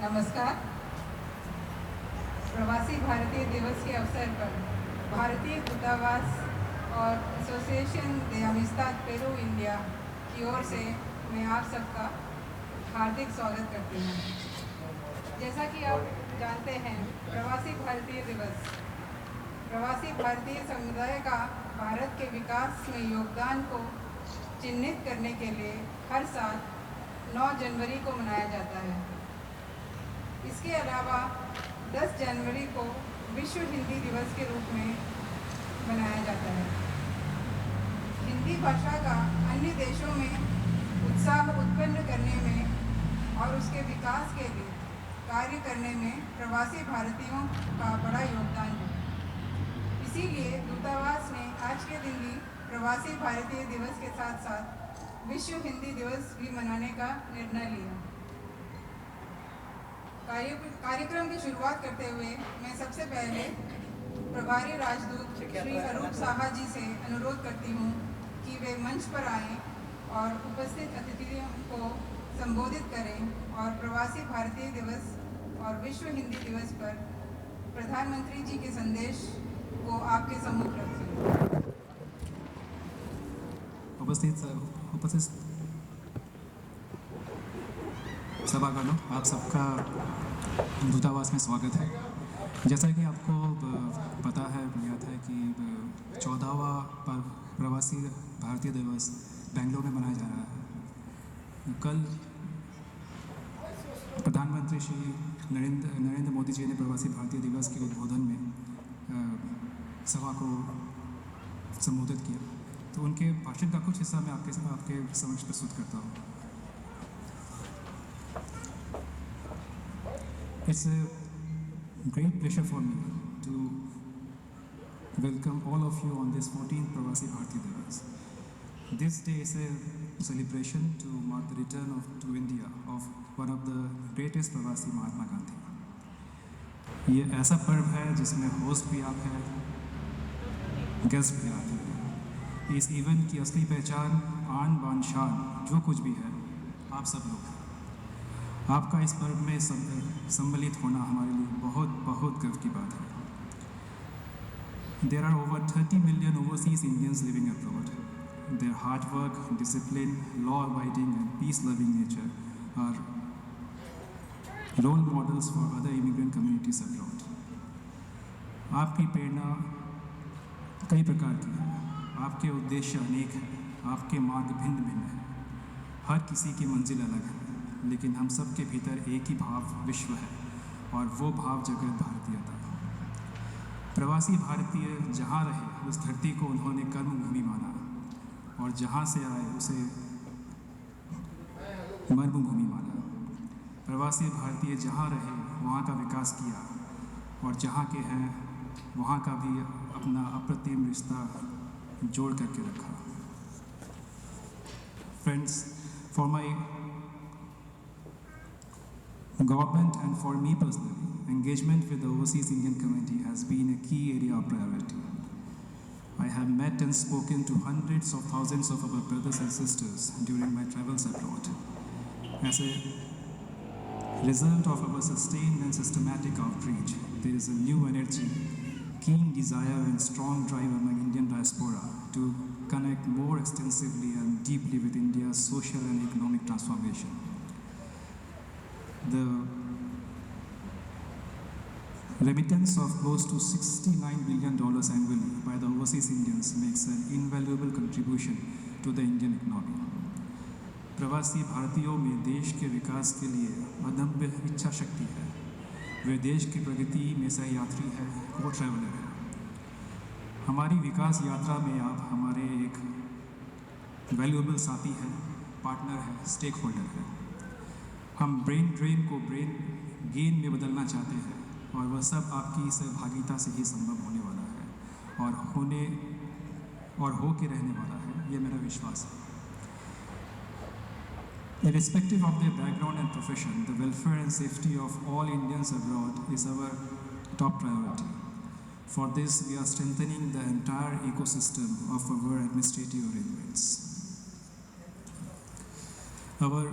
नमस्कार। प्रवासी भारतीय दिवस के अवसर पर भारतीय दूतावास और एसोसिएशन दे अमिस्ताद पेरू इंडिया की ओर से मैं आप सबका हार्दिक स्वागत करती हूँ। जैसा कि आप जानते हैं, प्रवासी भारतीय समुदाय का भारत के विकास में योगदान को चिन्हित करने के लिए हर साल 9 जनवरी को मनाया जाता है। इसके अलावा 10 जनवरी को विश्व हिंदी दिवस के रूप में मनाया जाता है। हिंदी भाषा का अन्य देशों में उत्साह उत्पन्न करने में और उसके विकास के लिए कार्य करने में प्रवासी भारतीयों का बड़ा योगदान है। इसीलिए दूतावास ने आज के दिन भी प्रवासी भारतीय दिवस के साथ साथ विश्व हिंदी दिवस भी मनाने का निर्णय लिया। कार्यक्रम की शुरुआत करते हुए मैं सबसे पहले प्रभारी राजदूत श्री अरूप साहा जी से अनुरोध करती हूँ कि वे मंच पर आएं और उपस्थित अतिथियों को संबोधित करें और प्रवासी भारतीय दिवस और विश्व हिंदी दिवस पर प्रधानमंत्री जी के संदेश को आपके सम्मुख रखें। उपस्थित सभागणों, आप सबका दूतावास में स्वागत है। जैसा कि आपको पता है, ज्ञात है कि 14वां प्रवासी भारतीय दिवस बेंगलुरु में मनाया जा रहा है। कल प्रधानमंत्री श्री नरेंद्र मोदी जी ने प्रवासी भारतीय दिवस के उद्बोधन में सभा को संबोधित किया, तो उनके भाषण का कुछ हिस्सा मैं आपके समक्ष प्रस्तुत करता हूँ। It's a great pleasure for me to welcome all of you on this 14th Pravasi Bharatiya Divas. This day is a celebration to mark the return to India of one of the greatest Pravasi Mahatma Gandhi. ये ऐसा पर्व है जिसमें host भी आप हैं, guest भी आप हैं। इस इवेंट की असली पहचान, आन बान शान जो कुछ भी है, आप सब लोग हैं। आपका इस पर्व में सम्मिलित होना हमारे लिए बहुत बहुत गर्व की बात है। There are over 30 million overseas Indians living abroad. Their hard work, discipline, law-abiding and peace-loving nature are role models for other immigrant communities abroad. आपकी प्रेरणा कई प्रकार की है, आपके उद्देश्य अनेक हैं, आपके मार्ग भिन्न भिन्न हैं। हर किसी की मंजिल अलग है, लेकिन हम सब के भीतर एक ही भाव विश्व है और वो भाव जगत भारतीयता है। प्रवासी भारतीय जहाँ रहे उस धरती को उन्होंने कर्मभूमि माना और जहाँ से आए उसे मर्मभूमि माना। प्रवासी भारतीय जहाँ रहे वहाँ का विकास किया और जहाँ के हैं वहाँ का भी अपना अप्रतिम रिश्ता जोड़ करके रखा। Friends, for my government and for me personally, engagement with the overseas Indian community has been a key area of priority. I have met and spoken to hundreds of thousands of our brothers and sisters during my travels abroad. As a result of our sustained and systematic outreach, there is a new energy, keen desire and strong drive among Indian diaspora to connect more extensively and deeply with India's social and economic transformation. The remittance of close to $69 billion annually by the overseas Indians makes an invaluable contribution to the Indian economy. प्रवासी भारतीयों में देश के विकास के लिए अदम्य इच्छा शक्ति है। वे देश की प्रगति में सहयात्री है, को ट्रैवलर है। हमारी विकास यात्रा में आप हमारे एक वैल्यूएबल साथी हैं, पार्टनर है, स्टेक होल्डर है। हम ब्रेन ड्रेन को ब्रेन गेन में बदलना चाहते हैं और वह सब आपकी सहभागिता से ही संभव होने वाला है और हो के रहने वाला है, ये मेरा विश्वास है। Irrespective of their background and profession, the welfare and safety of all Indians abroad is our top priority. For this, we are strengthening the entire ecosystem of our administrative arrangements. Our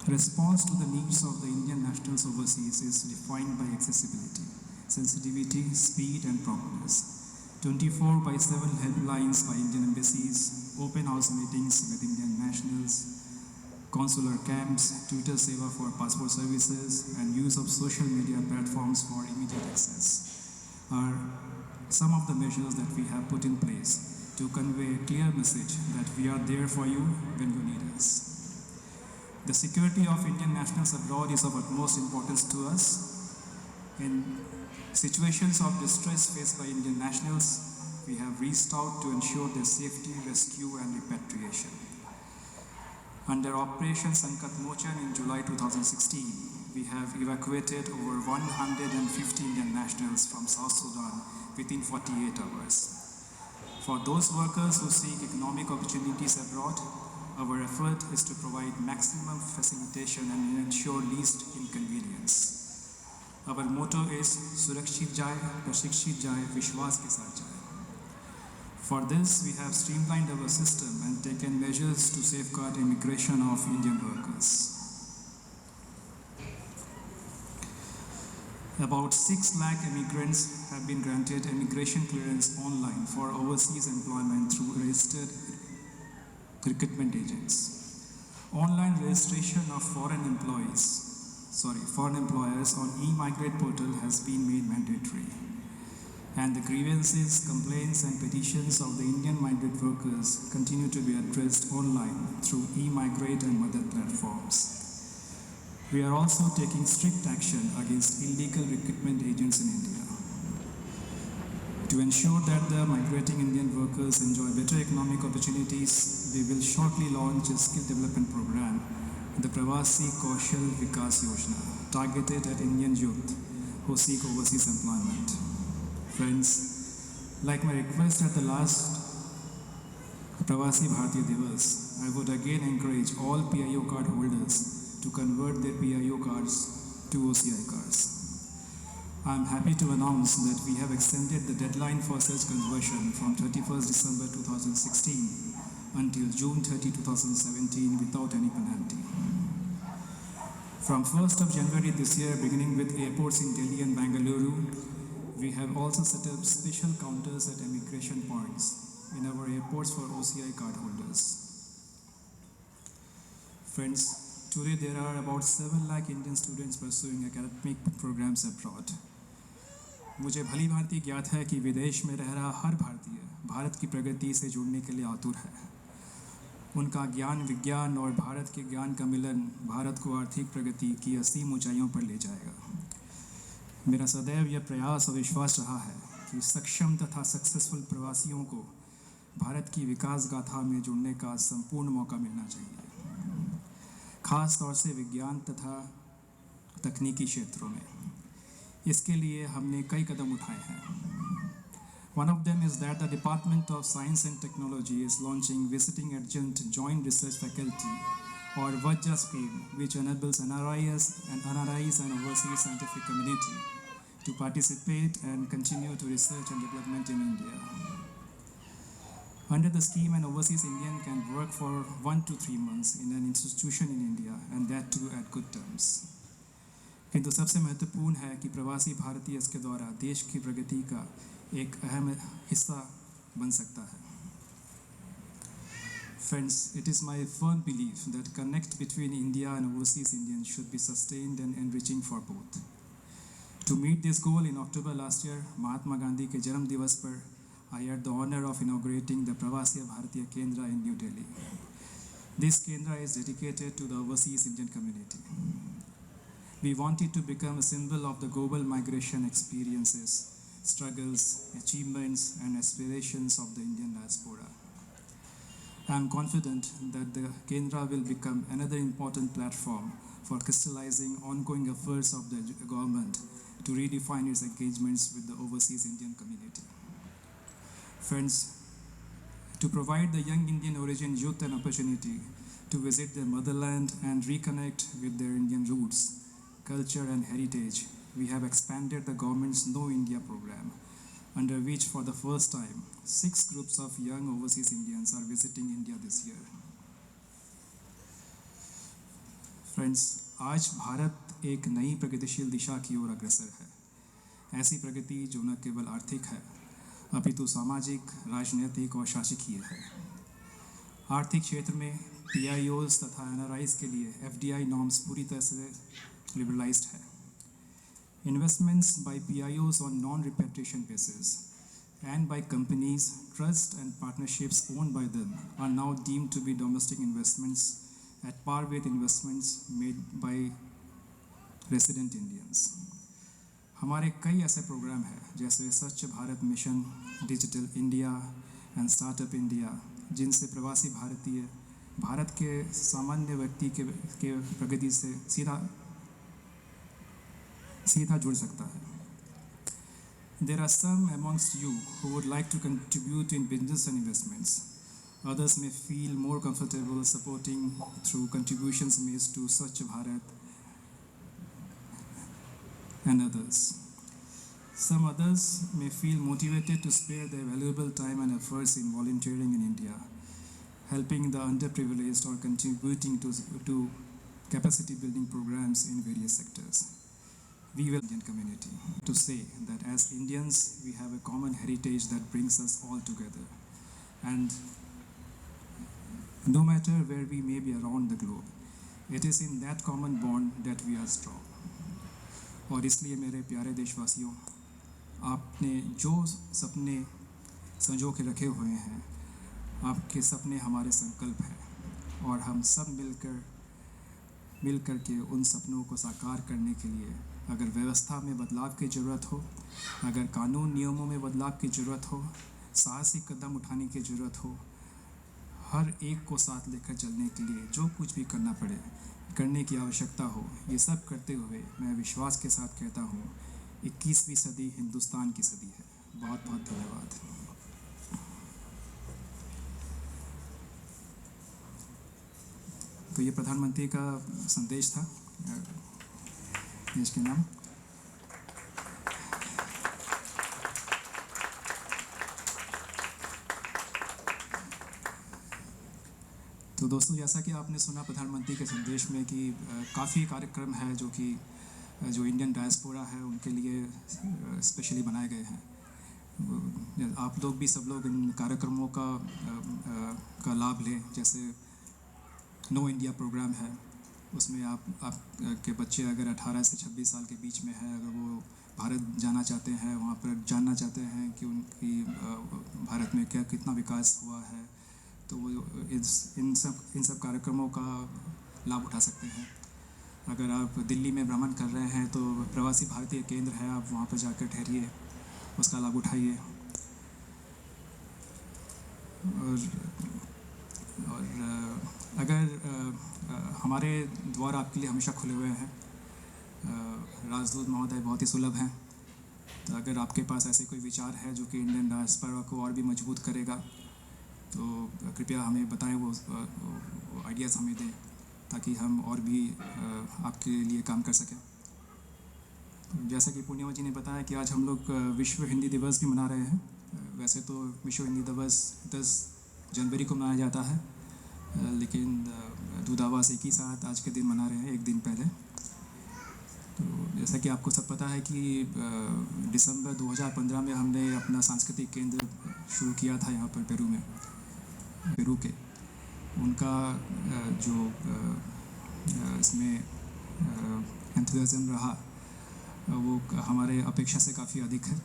Response to the needs of the Indian nationals overseas is defined by accessibility, sensitivity, speed, and promptness. 24/7 helplines by Indian embassies, open house meetings with Indian nationals, consular camps, Twitter Seva for passport services, and use of social media platforms for immediate access are some of the measures that we have put in place to convey a clear message that we are there for you when you need us. The security of Indian nationals abroad is of utmost importance to us. In situations of distress faced by Indian nationals, we have reached out to ensure their safety, rescue, and repatriation. Under Operation Sankat Mochan in July 2016, we have evacuated over 150 Indian nationals from South Sudan within 48 hours. For those workers who seek economic opportunities abroad, our effort is to provide maximum facilitation and ensure least inconvenience. Our motto is Surakshit Jai, Prashikshit Jai, Vishwas ke saath Jai. For this, we have streamlined our system and taken measures to safeguard immigration of Indian workers. About 6 lakh immigrants have been granted immigration clearance online for overseas employment through registered recruitment agents. Online registration of foreign employers on e-migrate portal has been made mandatory. And the grievances, complaints, and petitions of the Indian migrant workers continue to be addressed online through e-migrate and other platforms. We are also taking strict action against illegal recruitment agents in India. To ensure that the migrating Indian workers enjoy better economic opportunities, we will shortly launch a skill development program, the Pravasi Kaushal Vikas Yojana, targeted at Indian youth who seek overseas employment. Friends, like my request at the last Pravasi Bharatiya Divas, I would again encourage all PIO card holders to convert their PIO cards to OCI cards. I am happy to announce that we have extended the deadline for such conversion from 31st December 2016 until June 30, 2017 without any penalty. From 1st of January this year, beginning with airports in Delhi and Bangalore, we have also set up special counters at immigration points in our airports for OCI card holders. Friends, today there are about 7 lakh Indian students pursuing academic programs abroad. मुझे भली भांति ज्ञात है कि विदेश में रह रहा हर भारतीय भारत की प्रगति से जुड़ने के लिए आतुर है. उनका ज्ञान विज्ञान और भारत के ज्ञान का मिलन भारत को आर्थिक प्रगति की असीम ऊंचाइयों पर ले जाएगा. मेरा सदैव यह प्रयास और विश्वास रहा है कि सक्षम तथा सक्सेसफुल प्रवासियों को भारत की विकास गाथा में जुड़ने का संपूर्ण मौका मिलना चाहिए, खास तौर से विज्ञान तथा तकनीकी क्षेत्रों में. इसके लिए हमने कई कदम उठाए हैं. One of them is that the Department of Science and Technology is launching Visiting Adjunct Joint Research Faculty or VAJA scheme, which enables NRIs and overseas scientific community to participate and continue to research and development in India. Under the scheme, an overseas Indian can work for 1 to 3 months in an institution in India, and that too at good terms. किंतु सबसे महत्वपूर्ण है कि प्रवासी भारतीय इसके द्वारा देश की प्रगति का एक अहम हिस्सा बन सकता है. Friends, it is my firm belief that connect between India and overseas Indians should be sustained and enriching for both. To meet this goal, in October last year, Mahatma Gandhi के जन्म दिवस पर I had the honor of inaugurating the Pravasiya Bharatiya Kendra in New Delhi. This Kendra is dedicated to the overseas Indian community. We want it to become a symbol of the global migration experiences, struggles, achievements, and aspirations of the Indian diaspora. I am confident that the Kendra will become another important platform for crystallizing ongoing efforts of the government to redefine its engagements with the overseas Indian community. Friends, to provide the young Indian origin youth an opportunity to visit their motherland and reconnect with their Indian roots, culture, and heritage, we have expanded the government's Know India program, under which for the first time 6 groups of young overseas Indians are visiting India this year. Friends, आज भारत एक नई प्रगतिशील दिशा की ओर अग्रसर है। ऐसी प्रगति जो न केवल आर्थिक है अपितु सामाजिक, राजनीतिक और शासकीय है। आर्थिक क्षेत्र में पीआईओज तथा एनआरआईज के लिए एफडीआई नॉर्म्स पूरी तरह से लिबरलाइज्ड है। Investments by PIOs on non-repatriation basis and by companies, trust and partnerships owned by them are now deemed to be domestic investments at par with investments made by resident Indians. हमारे कई ऐसे programme हैं जैसे स्वच्छ Bharat mission, digital India and startup India, जिनसे प्रवासी भारतीय भारत के सामान्य व्यक्ति के प्रगति से सीधा जुड़ सकता है। There are some amongst you who would like to contribute in business and investments. Others may feel more comfortable supporting through contributions made to Swachh Bharat and others. Some others may feel motivated to spare their valuable time and efforts in volunteering in India, helping the underprivileged or contributing to capacity building programs in various sectors. We will Indian community to say that as Indians we have a common heritage that brings us all together, and no matter where we may be around the globe, it is in that common bond that we are strong. और इसलिए मेरे प्यारे देशवासियों, आपने जो सपने संजो के रखे हुए हैं, आपके सपने हमारे संकल्प हैं और हम सब मिलकर के उन सपनों को साकार करने के लिए अगर व्यवस्था में बदलाव की ज़रूरत हो, अगर कानून नियमों में बदलाव की ज़रूरत हो, साहसिक कदम उठाने की ज़रूरत हो, हर एक को साथ लेकर चलने के लिए जो कुछ भी करना पड़े, करने की आवश्यकता हो, ये सब करते हुए मैं विश्वास के साथ कहता हूँ 21वीं सदी हिंदुस्तान की सदी है। बहुत बहुत धन्यवाद। तो ये प्रधानमंत्री का संदेश था देश के नाम। तो दोस्तों, जैसा कि आपने सुना प्रधानमंत्री के संदेश में कि काफ़ी कार्यक्रम है जो इंडियन डायस्पोरा है उनके लिए स्पेशली बनाए गए हैं। आप लोग भी सब लोग इन कार्यक्रमों का लाभ लें। जैसे नो इंडिया प्रोग्राम है, उसमें आप के बच्चे अगर 18 से 26 साल के बीच में है, अगर वो भारत जाना चाहते हैं, वहाँ पर जानना चाहते हैं कि उनकी भारत में कितना विकास हुआ है, तो वो इन सब कार्यक्रमों का लाभ उठा सकते हैं। अगर आप दिल्ली में भ्रमण कर रहे हैं तो प्रवासी भारतीय केंद्र है, आप वहाँ पर जाकर ठहरिए, उसका लाभ उठाइए। और अगर हमारे द्वार आपके लिए हमेशा खुले हुए हैं, राजदूत महोदय बहुत ही सुलभ हैं, तो अगर आपके पास ऐसे कोई विचार है जो कि इंडियन डायस्पोरा को और भी मजबूत करेगा तो कृपया हमें बताएं, वो आइडियाज़ हमें दें ताकि हम और भी आपके लिए काम कर सकें। जैसा कि पूर्णिमा जी ने बताया कि आज हम लोग विश्व हिंदी दिवस भी मना रहे हैं। वैसे तो विश्व हिंदी दिवस 10 जनवरी को मनाया जाता है, लेकिन दूतावास एक ही साथ आज के दिन मना रहे हैं, एक दिन पहले। तो जैसा कि आपको सब पता है कि दिसंबर 2015 में हमने अपना सांस्कृतिक केंद्र शुरू किया था यहाँ पर पेरू के। उनका जो इसमें एंथुसियाज्म रहा वो हमारे अपेक्षा से काफ़ी अधिक है।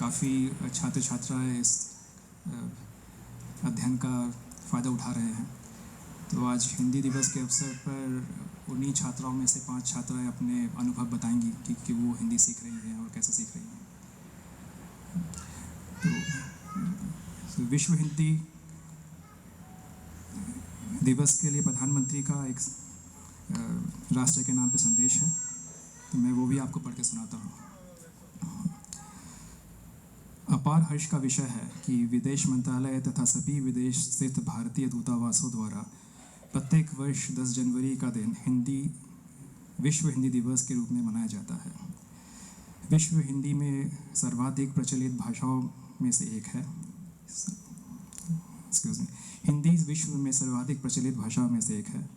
काफ़ी छात्र छात्राएँ इस अध्ययन का फ़ायदा उठा रहे हैं। तो आज हिंदी दिवस के अवसर पर उन्हीं छात्राओं में से 5 छात्राएँ अपने अनुभव बताएंगी कि वो हिंदी सीख रही हैं और कैसे सीख रही हैं। तो विश्व हिंदी दिवस के लिए प्रधानमंत्री का एक राष्ट्र के नाम पे संदेश है, तो मैं वो भी आपको पढ़ के सुनाता हूँ। अपार हर्ष का विषय है कि विदेश मंत्रालय तथा सभी विदेश स्थित भारतीय दूतावासों द्वारा प्रत्येक वर्ष 10 जनवरी का दिन विश्व हिंदी दिवस के रूप में मनाया जाता है। विश्व हिंदी में सर्वाधिक प्रचलित भाषाओं में से एक है। हिंदी विश्व में सर्वाधिक प्रचलित भाषाओं में से एक है।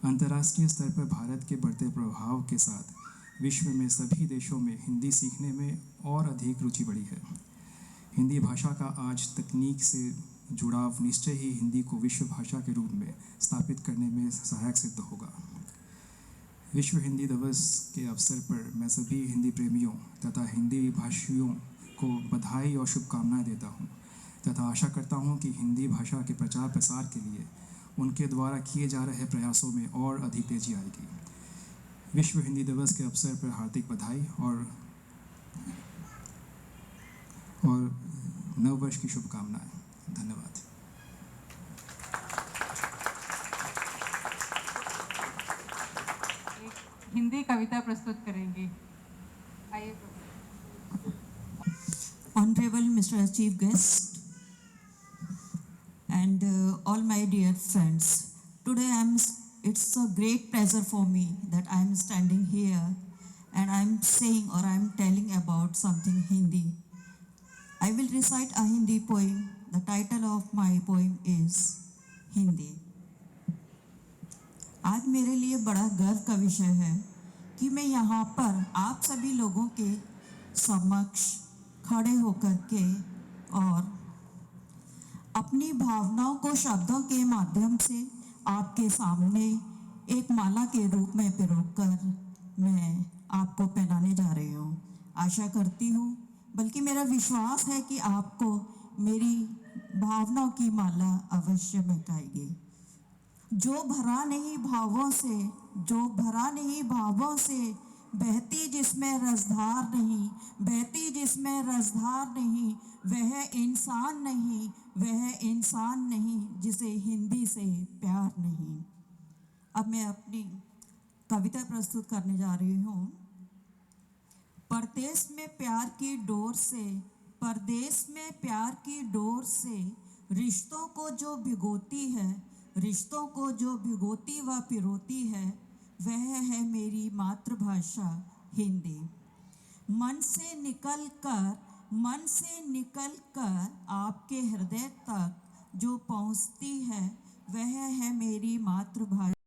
अंतर्राष्ट्रीय स्तर पर भारत के बढ़ते प्रभाव के साथ विश्व में सभी देशों में हिंदी सीखने में और अधिक रुचि बढ़ी है। हिंदी भाषा का आज तकनीक से जुड़ाव निश्चय ही हिंदी को विश्व भाषा के रूप में स्थापित करने में सहायक सिद्ध होगा। विश्व हिंदी दिवस के अवसर पर मैं सभी हिंदी प्रेमियों तथा हिंदी भाषियों को बधाई और शुभकामनाएं देता हूं तथा आशा करता हूं कि हिंदी भाषा के प्रचार प्रसार के लिए उनके द्वारा किए जा रहे प्रयासों में और अधिक तेजी आएगी। विश्व हिंदी दिवस के अवसर पर हार्दिक बधाई और नव वर्ष की शुभकामनाएं। धन्यवाद। हिंदी कविता प्रस्तुत करेंगे। आइए। Honorable Mr. Chief Guest and all my dear friends, today it's a great pleasure for me that I am standing here and I am saying or I am telling about something Hindi. I will recite a Hindi poem. The title of my poem is Hindi. आज मेरे लिए बड़ा गर्व का विषय है कि मैं यहाँ पर आप सभी लोगों के समक्ष खड़े होकर के और अपनी भावनाओं को शब्दों के माध्यम से आपके सामने एक माला के रूप में पिरोकर मैं आपको पहनाने जा रही हूँ। आशा करती हूँ, बल्कि मेरा विश्वास है कि आपको मेरी भावनाओं की माला अवश्य महकाएगी। जो भरा नहीं भावों से बहती जिसमें रसधार नहीं, बहती जिसमें रसधार नहीं, वह इंसान नहीं जिसे हिंदी से प्यार नहीं। अब मैं अपनी कविता प्रस्तुत करने जा रही हूँ। परदेश में प्यार की डोर से रिश्तों को जो भिगोती व पिरोती है, वह है मेरी मातृभाषा हिंदी। मन से निकल कर आपके हृदय तक जो पहुँचती है, वह है मेरी मातृभाषा।